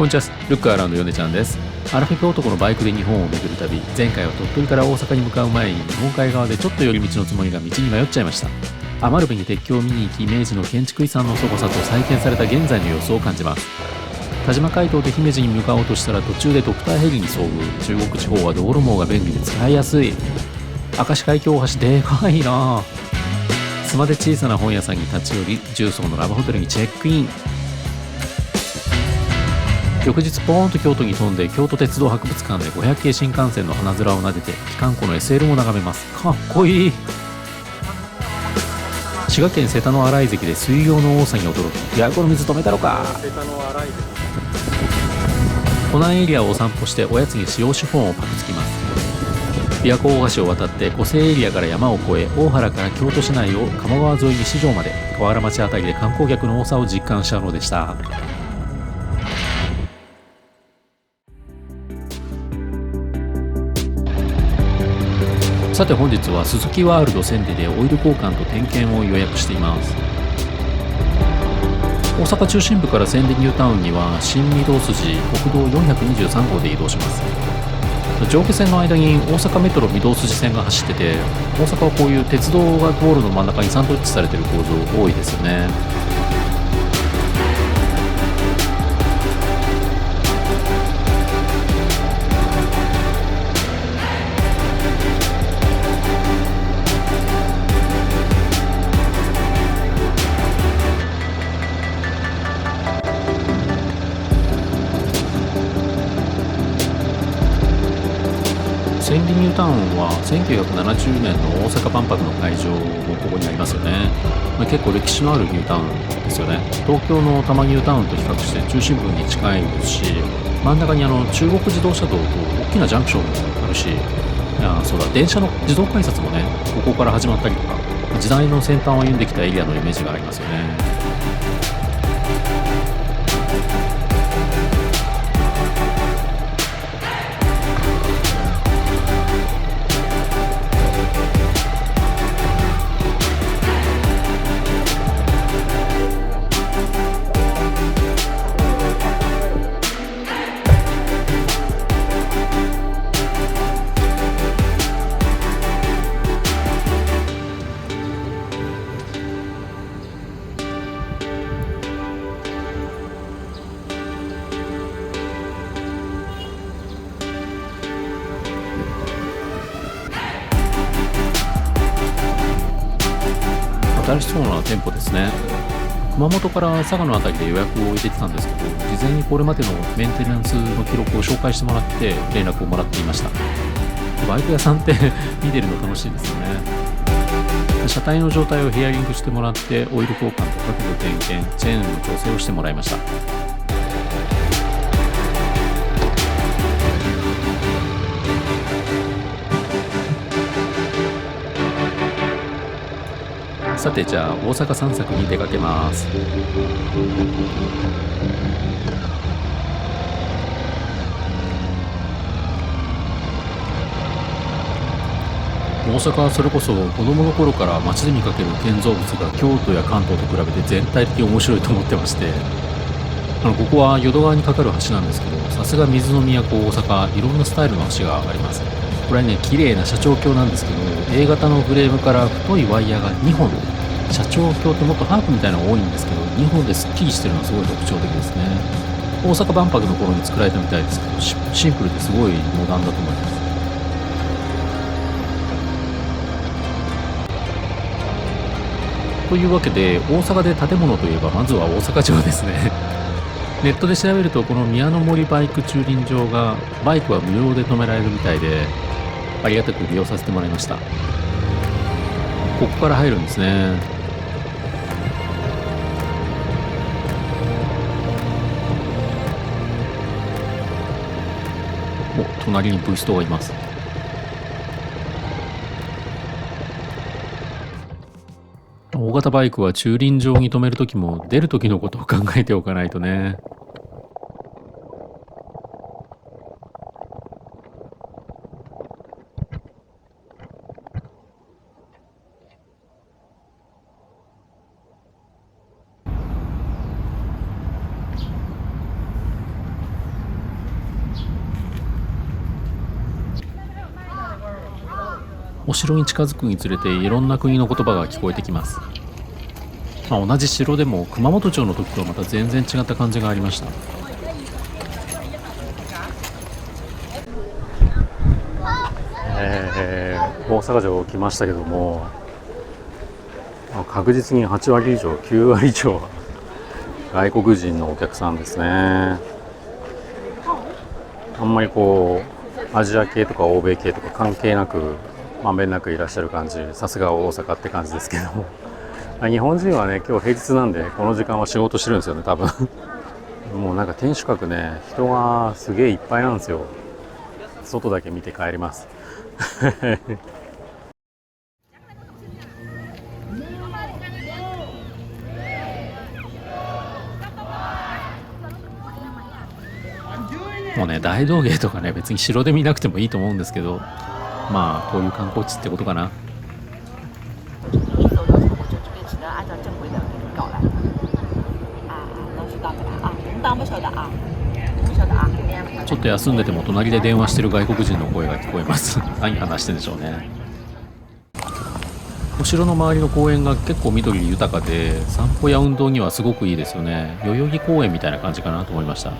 こんにちは、ルックアラウンドヨネちゃんです。アラフィフ男のバイクで日本を巡る旅。前回は鳥取から大阪に向かう前に日本海側でちょっと寄り道のつもりが道に迷っちゃいました。アマルフに鉄橋を見に行き、明治の建築遺産のすごさと再建された現在の様子を感じます。田島海道で姫路に向かおうとしたら途中でドクターヘリに遭遇。中国地方は道路網が便利で使いやすい。明石海峡大橋でかいな。須磨で小さな本屋さんに立ち寄り、重曹のラブホテルにチェックイン。翌日ポーンと京都に飛んで、京都鉄道博物館で500系新幹線の花面を撫でて、機関庫の SL も眺めます。かっこいい。滋賀県瀬田の洗関で水曜の多さに驚き、琵琶湖の水止めたろか。湖南エリアをお散歩しておやつに塩シフォンをパクつきます。琵琶湖大橋を渡って湖西エリアから山を越え、大原から京都市内を鴨川沿い西条まで、河原町あたりで観光客の多さを実感したのでした。さて本日はスズキワールド千里でオイル交換と点検を予約しています。大阪中心部から千里ニュータウンには新御堂筋国道423号で移動します。上下線の間に大阪メトロ御堂筋線が走ってて、大阪はこういう鉄道が道路の真ん中にサンドイッチされてる構造多いですよね。千里ニュータウンは1970年の大阪万博の会場もここにありますよね。結構歴史のあるニュータウンですよね。東京の多摩ニュータウンと比較して中心部に近いですし、真ん中に中国自動車道と大きなジャンクションもあるし、そうだ、電車の自動改札もね、ここから始まったりとか、時代の先端を歩んできたエリアのイメージがありますよね。新しそうな店舗ですね。熊本から佐賀のあたりで予約を入れてたんですけど、事前にこれまでのメンテナンスの記録を紹介してもらって連絡をもらっていました。バイク屋さんって見てるの楽しいですよね。車体の状態をヒアリングしてもらって、オイル交換と角度点検、チェーンの調整をしてもらいました。さてじゃあ大阪散策に出かけます。大阪はそれこそ子供の頃から街で見かける建造物が京都や関東と比べて全体的に面白いと思ってまして、ここは淀川に架かる橋なんですけど、さすが水の都大阪、いろんなスタイルの橋があります。これはね、綺麗な斜張橋なんですけど、A 型のフレームから太いワイヤーが2本、斜張橋ってもっとハーフみたいなのが多いんですけど、2本ですっきりしてるのがすごい特徴的ですね。大阪万博の頃に作られたみたいですけど、シンプルですごいモダンだと思います。というわけで、大阪で建物といえばまずは大阪城ですね。ネットで調べると、この宮の森バイク駐輪場がバイクは無料で止められるみたいで、ありがたく利用させてもらいました。ここから入るんですね。お、隣にブーストがいます。大型バイクは駐輪場に止めるときも出るときのことを考えておかないとね。お城に近づくにつれていろんな国の言葉が聞こえてきます。同じ城でも熊本城の時とはまた全然違った感じがありました。大阪城来ましたけども、確実に8割以上9割以上は外国人のお客さんですね。あんまりアジア系とか欧米系とか関係なくまんべんなくいらっしゃる感じ、さすが大阪って感じですけども日本人はね、今日平日なんでこの時間は仕事してるんですよね、多分もうなんか天守閣ね、人がすげえいっぱいなんですよ。外だけ見て帰りますもうね、大道芸とかね、別に城で見なくてもいいと思うんですけど、まあこういう観光地ってことかな。ちょっと休んでても隣で電話してる外国人の声が聞こえます何話してんでしょうね。お城の周りの公園が結構緑豊かで、散歩や運動にはすごくいいですよね。代々木公園みたいな感じかなと思いました。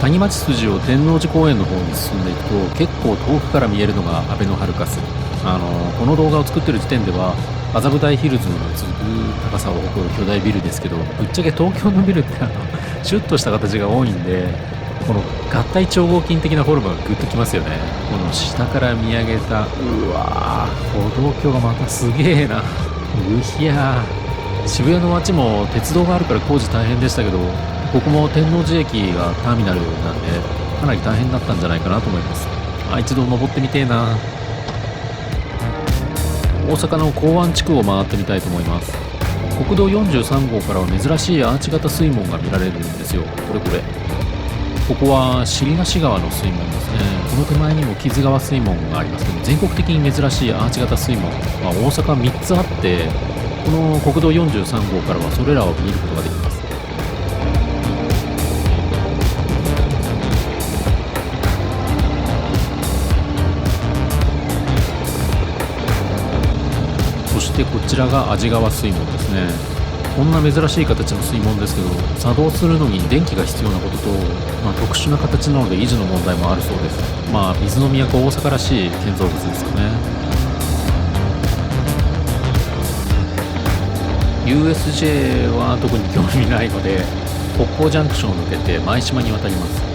谷町筋を天王寺公園の方に進んでいくと、結構遠くから見えるのがアベノハルカス。この動画を作ってる時点では麻布台ヒルズの続く高さを誇る巨大ビルですけど、ぶっちゃけ東京のビルってシュッとした形が多いんで、この合体超合金的なフォルムがグッときますよね。この下から見上げた、うわー、歩道橋がまたすげえな。うひゃー、渋谷の街も鉄道があるから工事大変でしたけど、ここも天王寺駅がターミナルなんでかなり大変だったんじゃないかなと思います。一度登ってみてえな。大阪の港湾地区を回ってみたいと思います。国道43号からは珍しいアーチ型水門が見られるんですよ。これここは尻無川の水門ですね。この手前にも木津川水門がありますけど、全国的に珍しいアーチ型水門、大阪3つあって、この国道43号からはそれらを見ることができます。そしてこちらが安治川水門ですね。こんな珍しい形の水門ですけど、作動するのに電気が必要なことと、特殊な形なので維持の問題もあるそうです。水の都大阪らしい建造物ですよね。 USJ は特に興味ないので、国交ジャンクションを抜けて舞島に渡ります。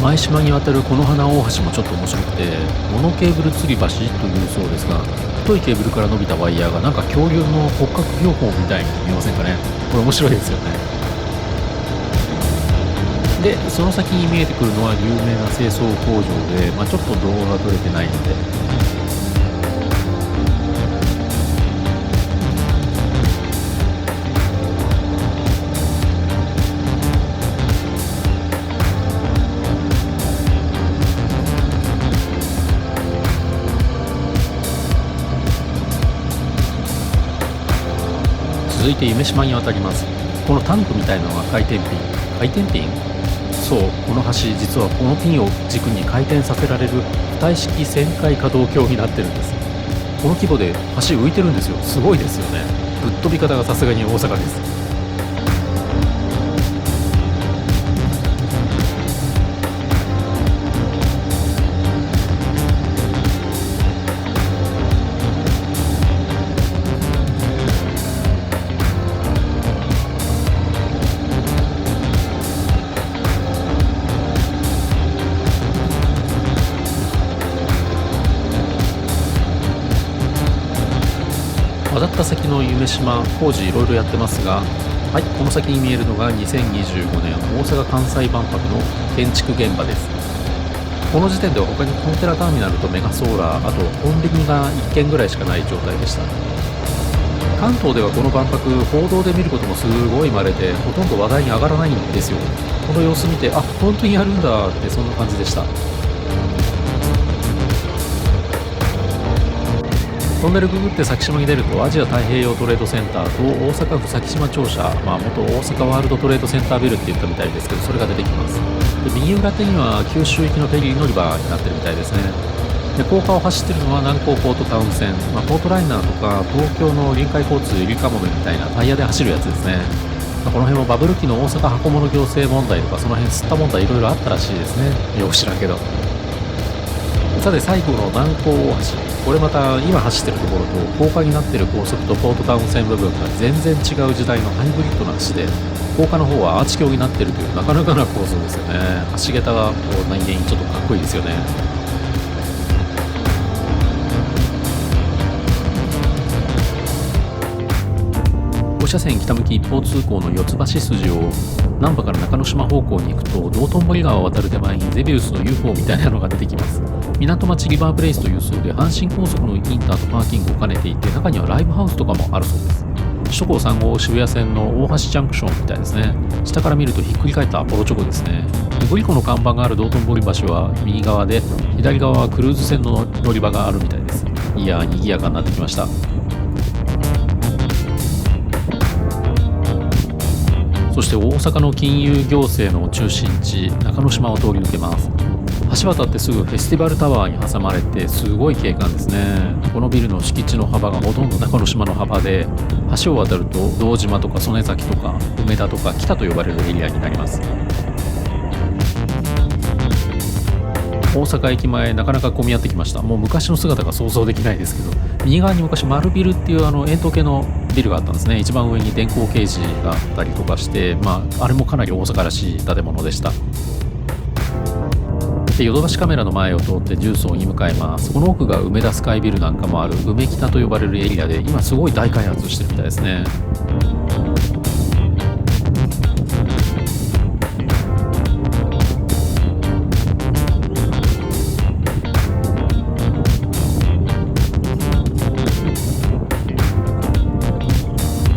舞島に渡るこの花大橋もちょっと面白くて、モノケーブル吊り橋というそうですが、太いケーブルから伸びたワイヤーがなんか恐竜の骨格標本みたいに見えませんかね。これ面白いですよね。でその先に見えてくるのは有名な清掃工場で、ちょっと動画が撮れてないので、続いて夢洲に渡ります。このタンクみたいなのが回転ピン。回転ピン？そう、この橋実はこのピンを軸に回転させられる浮体式旋回可動橋になってるんです。この規模で橋浮いてるんですよ。すごいですよね。ぶっ飛び方がさすがに大阪です。の夢洲工事いろいろやってますが、はい、この先に見えるのが2025年大阪・関西万博の建築現場です。この時点では他にコンテナターミナルとメガソーラー、あとコンビニが1軒ぐらいしかない状態でした。関東ではこの万博、報道で見ることもすごい稀で、ほとんど話題に上がらないんですよ。この様子見て、あ、本当にやるんだって、そんな感じでした。トンネルくぐって先島に出ると、アジア太平洋トレードセンターと大阪府先島庁舎、元大阪ワールドトレードセンタービルって言ったみたいですけど、それが出てきます。で、右裏手には九州行きのフェリー乗り場になってるみたいですね。で、高架を走ってるのは南港ポートタウン線、ポートライナーとか東京の臨海交通ゆりかもめみたいなタイヤで走るやつですね。この辺もバブル期の大阪箱物行政問題とか、その辺吸った問題いろいろあったらしいですね。よく知らんけど。さて、最後の南港大橋、これまた今走ってるところと高架になってる高速とポートタウン線部分が全然違う時代のハイブリッドな橋で、高架の方はアーチ橋になってるというなかなかな構造ですよね。橋桁がこう何気にちょっとかっこいいですよね。5車線北向き一方通行の四ツ橋筋を難波から中之島方向に行くと、道頓堀川を渡る手前にゼビウスの UFO みたいなのが出てきます。港町リバープレイスというそうで、阪神高速のインターとパーキングを兼ねていて、中にはライブハウスとかもあるそうです。首都高3号渋谷線の大橋ジャンクションみたいですね。下から見るとひっくり返ったアポロチョコですね。グリコの看板がある道頓堀橋は右側で、左側はクルーズ船の乗り場があるみたいです。いやー、賑やかになってきました。そして大阪の金融行政の中心地、中之島を通り抜けます。橋渡ってすぐフェスティバルタワーに挟まれて、すごい景観ですね。このビルの敷地の幅がほとんど中之島の幅で、橋を渡ると堂島とか曽根崎とか梅田とか北と呼ばれるエリアになります。大阪駅前、なかなか混み合ってきました。もう昔の姿が想像できないですけど、右側に昔丸ビルっていう円筒形のビルがあったんですね。一番上に電光掲示があったりとかして、あれもかなり大阪らしい建物でした。で、ヨドバシカメラの前を通って重曹に向かいます。この奥が梅田スカイビルなんかもある梅北と呼ばれるエリアで、今すごい大開発してるみたいですね。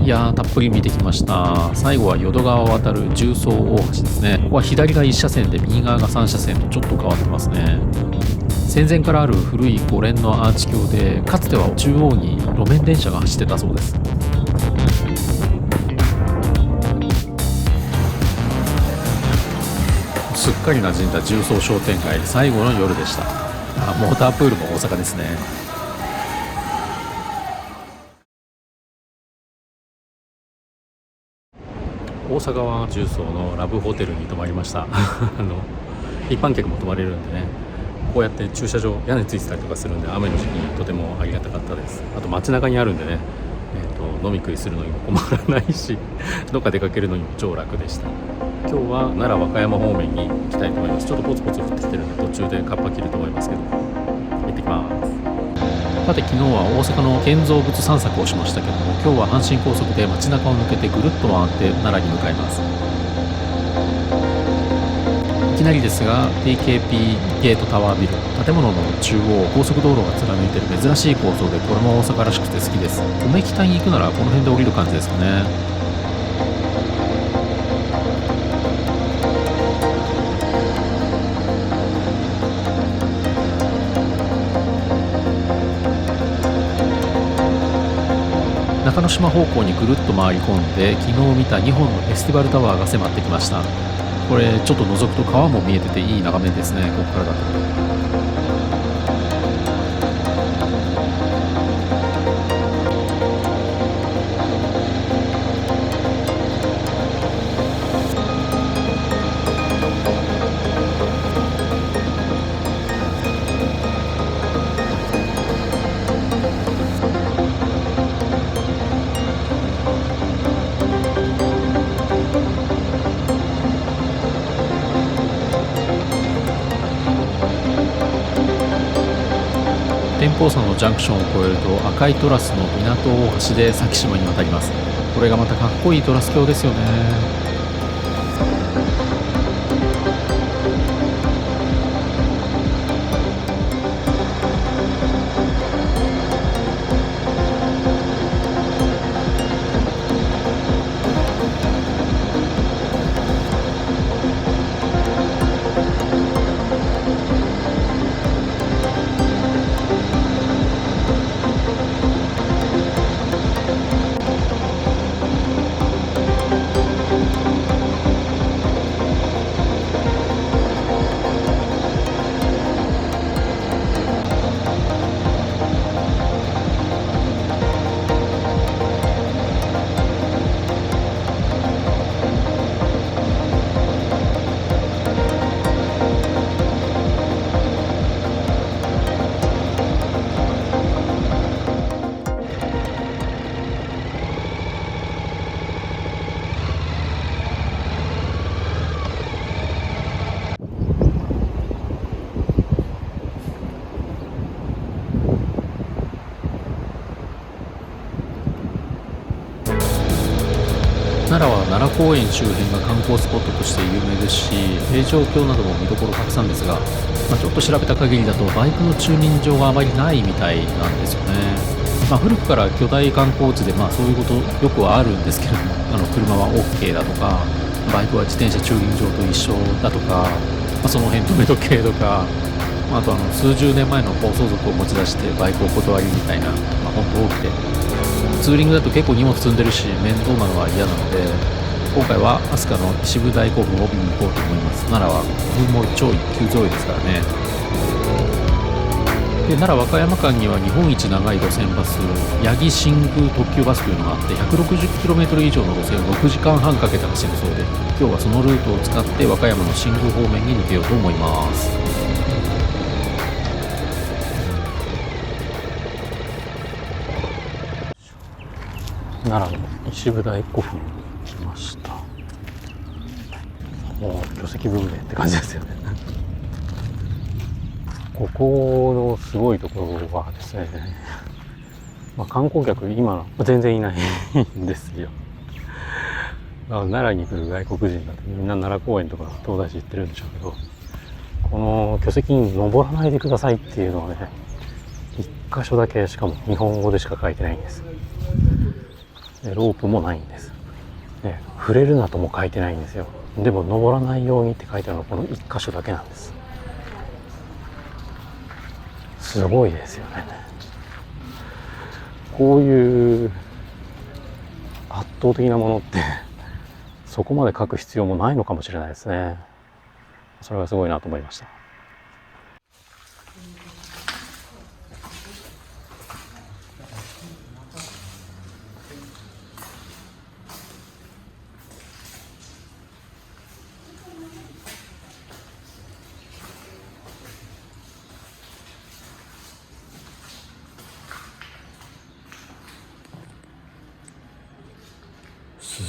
いやー、たっぷり見てきました。最後は淀川を渡る重曹大橋ですね。ここは左が1車線で右側が3車線とちょっと変わってますね。戦前からある古い5連のアーチ橋で、かつては中央に路面電車が走ってたそうです。すっかり馴染んだ重曹商店街、最後の夜でした。モータープールも大阪ですね。大阪は重曹のラブホテルに泊まりました一般客も泊まれるんでね、こうやって駐車場屋根ついてたりとかするんで、雨の時期にとてもありがたかったです。あと街中にあるんでね、飲み食いするのにも困らないしどっか出かけるのにも超楽でした。今日は奈良和歌山方面に行きたいと思います。ちょっとポツポツ降ってきてるんで、途中でカッパ切ると思いますけど、行ってきます。さて、昨日は大阪の建造物散策をしましたけども、今日は阪神高速で街中を抜けてぐるっと回って奈良に向かいます。いきなりですが TKP ゲートタワービル、建物の中央高速道路が貫いている珍しい構造で、これも大阪らしくて好きです。梅北に行くならこの辺で降りる感じですかね。中之島方向にぐるっと回り込んで、昨日見た2本のフェスティバルタワーが迫ってきました。これちょっと覗くと川も見えてていい眺めですね、ここからだと。光山のジャンクションを越えると赤いトラスの港大橋で先島に渡ります。これがまたかっこいいトラス橋ですよね。奈良は奈良公園周辺が観光スポットとして有名ですし、平城京なども見どころたくさんですが、ちょっと調べた限りだとバイクの駐輪場があまりないみたいなんですよね。古くから巨大観光地で、そういうことよくはあるんですけれども、車は OK だとか、バイクは自転車駐輪場と一緒だとか、その辺止めとけとか、あと数十年前の暴走族を持ち出してバイクを断りみたいな、本当多くて、ツーリングだと結構荷物積んでるし面倒なのは嫌なので、今回は飛鳥の石舞大古墳を見に行こうと思います。奈良は古墳も超一級上位ですからね。で、奈良和歌山間には日本一長い路線バス、八木新宮特急バスというのがあって 160km 以上の路線を6時間半かけて走るそうで、今日はそのルートを使って和歌山の新宮方面に抜けようと思います。奈良の石舞大古墳に来ました。もう巨石文明って感じですよね。ここのすごいところはですね、観光客今全然いないんですよ。奈良に来る外国人だとみんな奈良公園とか東大寺行ってるんでしょうけど、この巨石に登らないでくださいっていうのはね、一箇所だけ、しかも日本語でしか書いてないんです。ロープもないんです。触れるなとも書いてないんですよ。でも登らないようにって書いてあるのはこの一箇所だけなんです。すごいですよね。こういう圧倒的なものってそこまで書く必要もないのかもしれないですね。それがすごいなと思いました。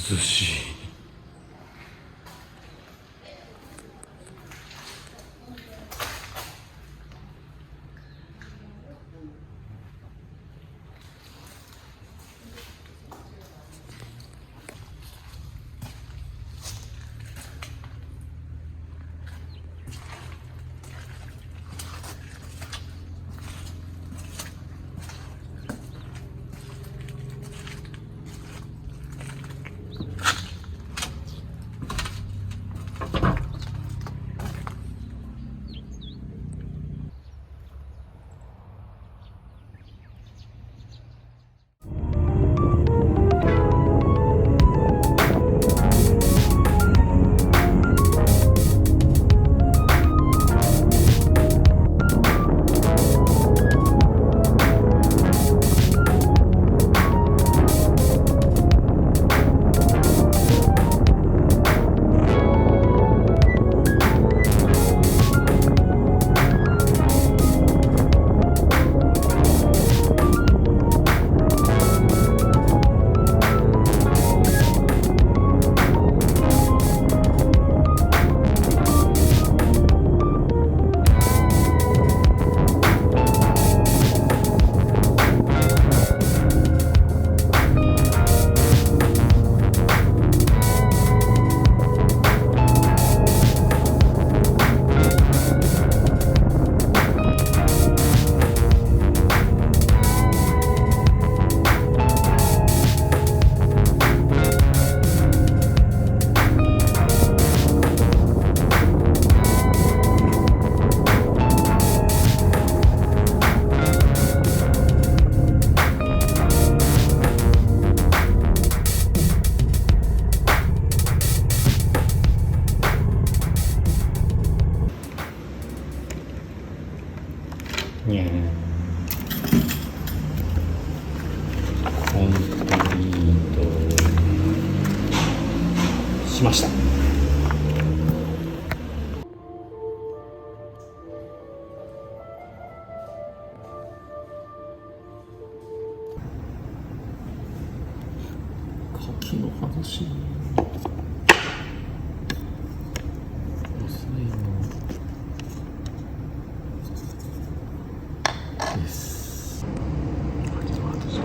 涼しい。にゃーコンプリートしました。柿の話お歳暮です。柿の話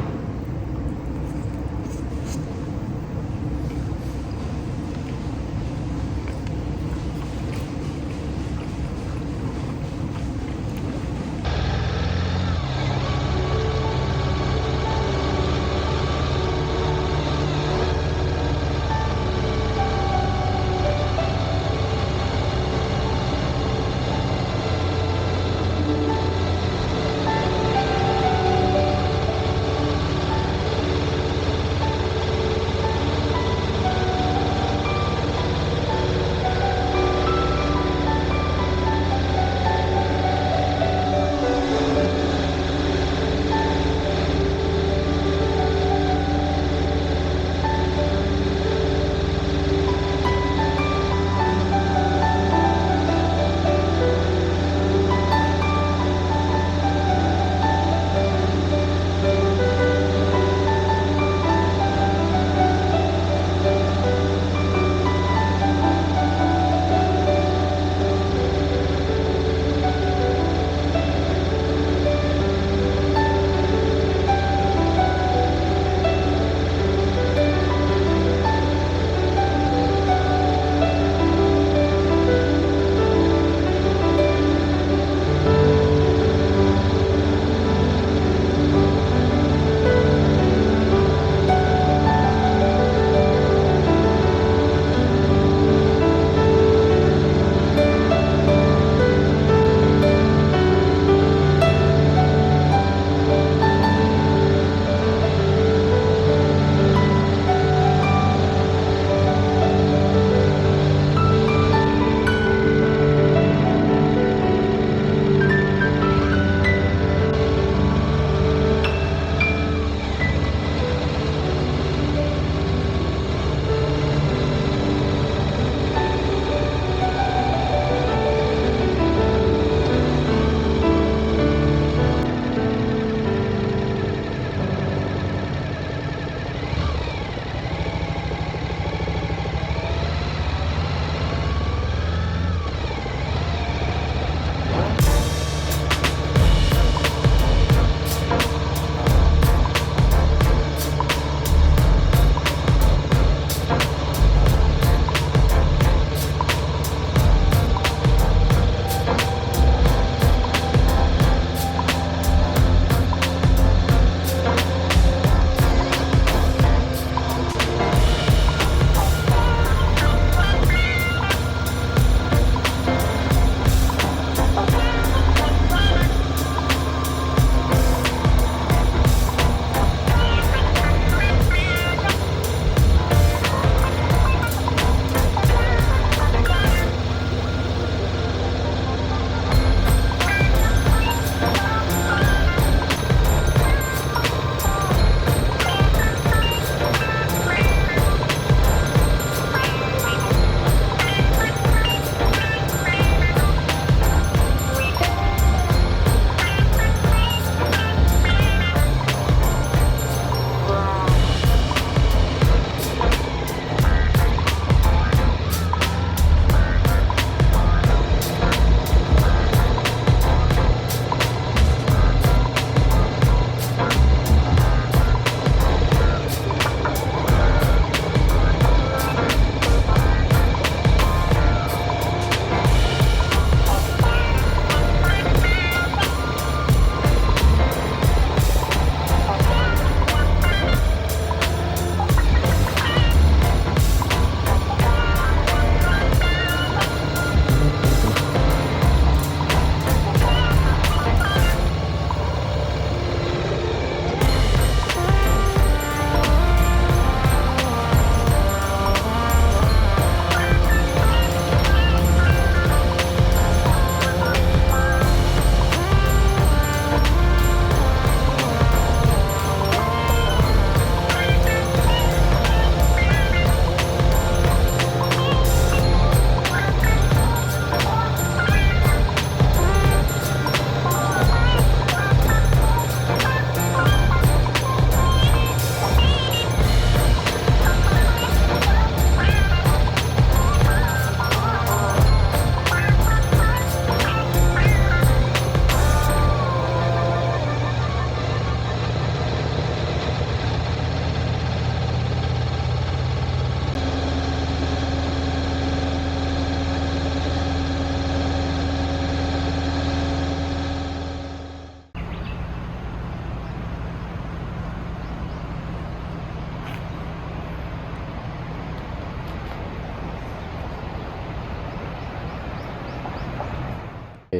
道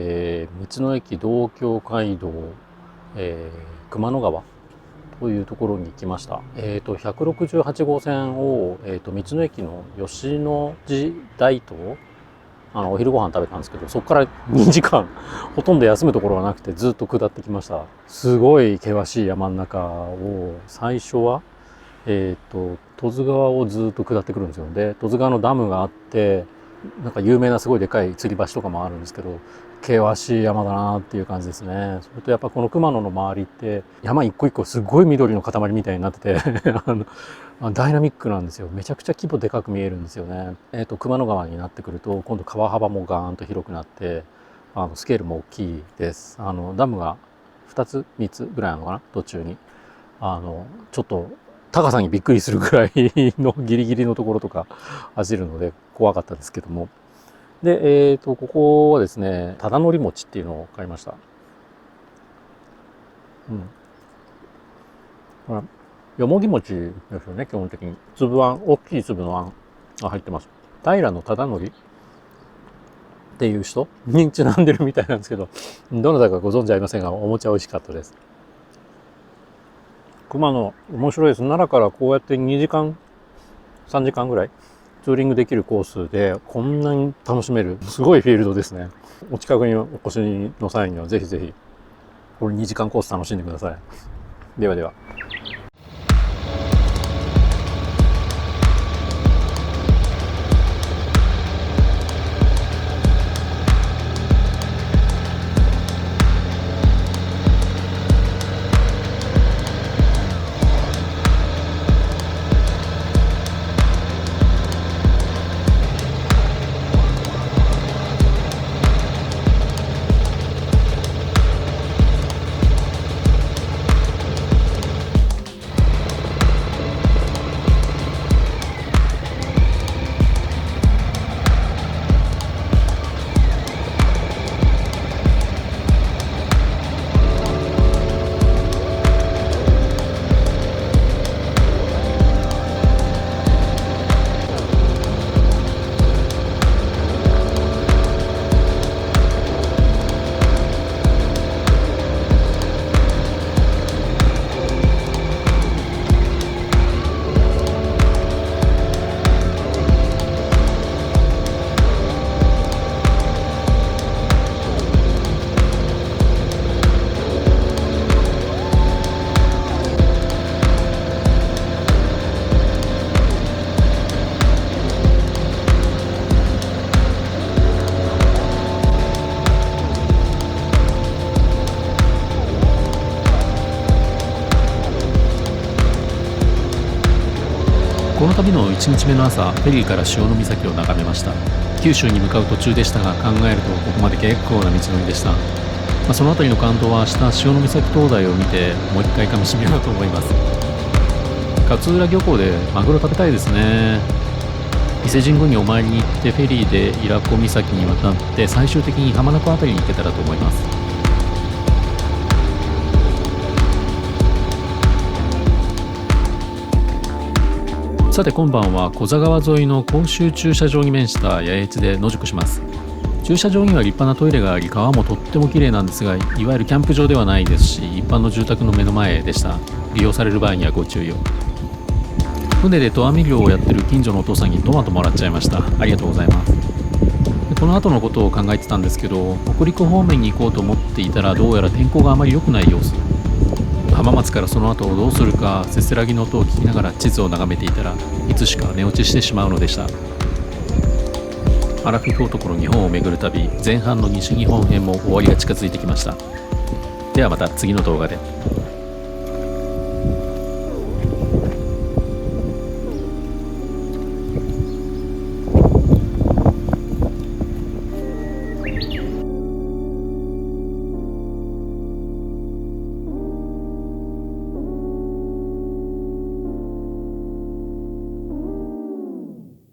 の駅道京街道、熊野川というところに行きました。168号線を、道の駅の吉野寺大東、お昼ご飯食べたんですけど、そこから2時間ほとんど休むところがなくてずっと下ってきました。すごい険しい山の中を最初は戸津川をずっと下ってくるんですよ。で戸津川のダムがあって、なんか有名なすごいでかい吊り橋とかもあるんですけど、険しい山だなっていう感じですね。それとやっぱこの熊野の周りって山一個一個すごい緑の塊みたいになっててダイナミックなんですよ。めちゃくちゃ規模でかく見えるんですよね。熊野川になってくると今度川幅もガーンと広くなって、スケールも大きいです。ダムが2つ3つぐらいなのかな、途中にちょっと高さにびっくりするぐらいのギリギリのところとか走るので怖かったですけども。で、ここはですね、ただのり餅っていうのを買いました。よもぎ餅ですよね、基本的に。粒あん、大きい粒のあんが入ってます。平野忠則っていう人にちなんでるみたいなんですけど、どなたかご存知ありませんが、お餅は美味しかったです。熊野面白いです。奈良からこうやって2時間3時間ぐらいツーリングできるコースでこんなに楽しめるすごいフィールドですね。お近くにお越しの際にはぜひぜひこれ2時間コース楽しんでください。ではでは。この旅の1日目の朝、フェリーから潮岬を眺めました。九州に向かう途中でしたが、考えるとここまで結構な道のりでした。その辺りの感動は明日潮岬灯台を見てもう一回かみしめようと思います。勝浦漁港でマグロ食べたいですね。伊勢神宮にお参りに行ってフェリーで伊良湖岬に渡って最終的に浜名湖あたりに行けたらと思います。さて今晩は小座川沿いの公衆駐車場に面した野営地で野宿します。駐車場には立派なトイレがあり、川もとっても綺麗なんですが、いわゆるキャンプ場ではないですし、一般の住宅の目の前でした。利用される場合にはご注意を。船で投網漁をやってる近所のお父さんにトマトもらっちゃいました。ありがとうございます。この後のことを考えてたんですけど、北陸方面に行こうと思っていたらどうやら天候があまり良くない様子。浜松からその後をどうするかせせらぎの音を聞きながら地図を眺めていたらいつしか寝落ちしてしまうのでした。アラフィフ男の日本を巡る旅前半の西日本編も終わりが近づいてきました。ではまた次の動画で。